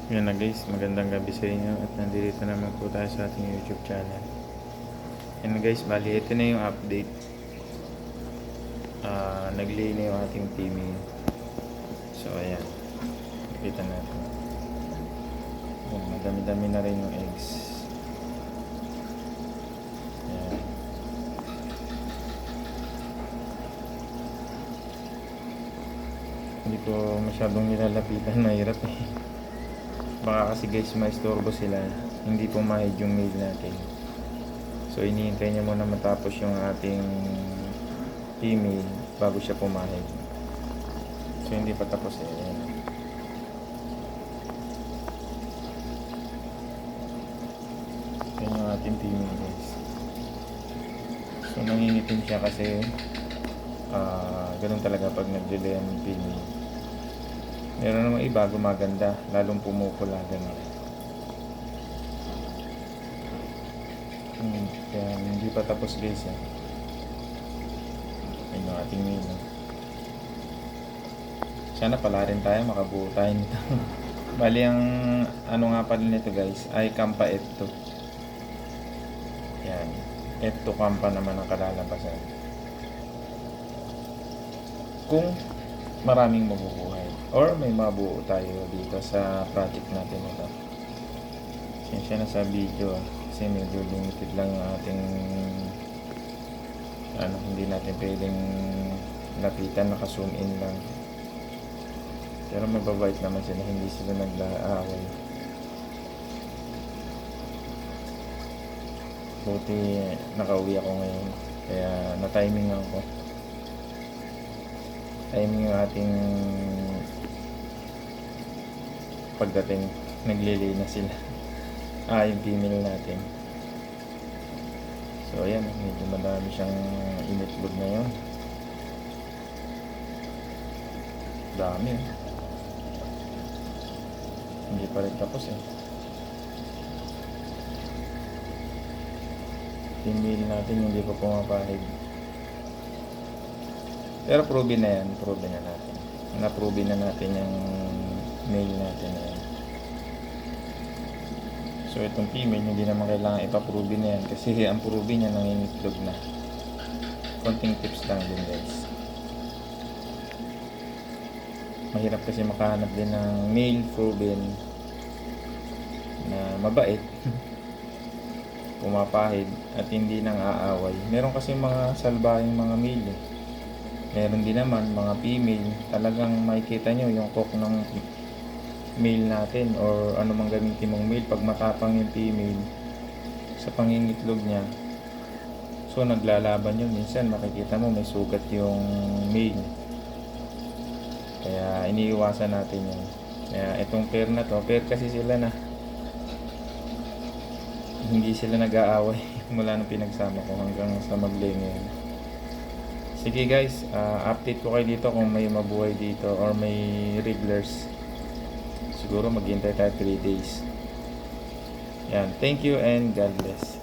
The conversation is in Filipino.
Yan na guys, magandang gabi sa inyo at nandito naman po tayo sa ating YouTube channel. Yan na guys, bali ito na yung update. Nag-lay na yung ating female. So ayan, nakita natin. Yan, madami-dami na rin yung eggs. Ayan. Hindi ko masyadong nilalapitan, mahirap eh. Baka kasi guys maistorbo sila, hindi pumahid yung mail natin. So iniintay niya muna matapos yung ating email bago siya pumahid. So hindi pa tapos eh. Ayan. Yan yung ating email guys. So nangingitim siya kasi ganun talaga pag nag-delay ang email. Meron namang iba gumaganda, lalong pumupula gano'n. Kaya hindi pa tapos guys eh. Ayun yung ating mail. Sana pala rin tayo, makabuo tayo nito. Bali ang ano nga pala nito guys, ay Kampa F2. Yan. F2 Kampa naman ang kalalabasan. Kung maraming mabubuhay or may mabuo tayo dito sa project natin ito. Siya na sa video kasi medyo limited lang yung ating hindi natin pwedeng lapitan, naka-zoom in lang. Pero mababait naman sila, hindi sila naglaaway. Buti nakauwi ako ngayon kaya na-timing ako. Timing yung ating pagdating, naglilay na sila. Yung female natin. So ayan, medyo madami siyang initlog ngayon. Dami eh. Hindi pa rin tapos eh. Female natin hindi pa pumapahid. Pero proven na yan, proven na natin. Na-proven na natin yung male natin na yan. So itong female, hindi naman kailangan ipaprove na yan kasi ang prove niya nangingitlog na. Konting tips lang din guys. Mahirap kasi makahanap din ng male proven na mabait, pumapahid at hindi nang aaway. Meron kasi mga salbahing mga male eh. Meron din naman mga female, talagang makikita nyo yung cock ng male natin or ano mang gamitin mong male pag matapang yung female sa pangingitlog niya. So naglalaban yun, minsan makikita mo may sugat yung male. Kaya iniiwasan natin yun. Kaya itong pair na to, pair kasi sila na hindi sila nag-aaway mula nung pinagsama ko hanggang sa mag-lay ngayon. Sige guys, update ko kayo dito kung may mabuhay dito or may wrigglers. Siguro maghintay tayo 3 days. Yan, thank you and God bless.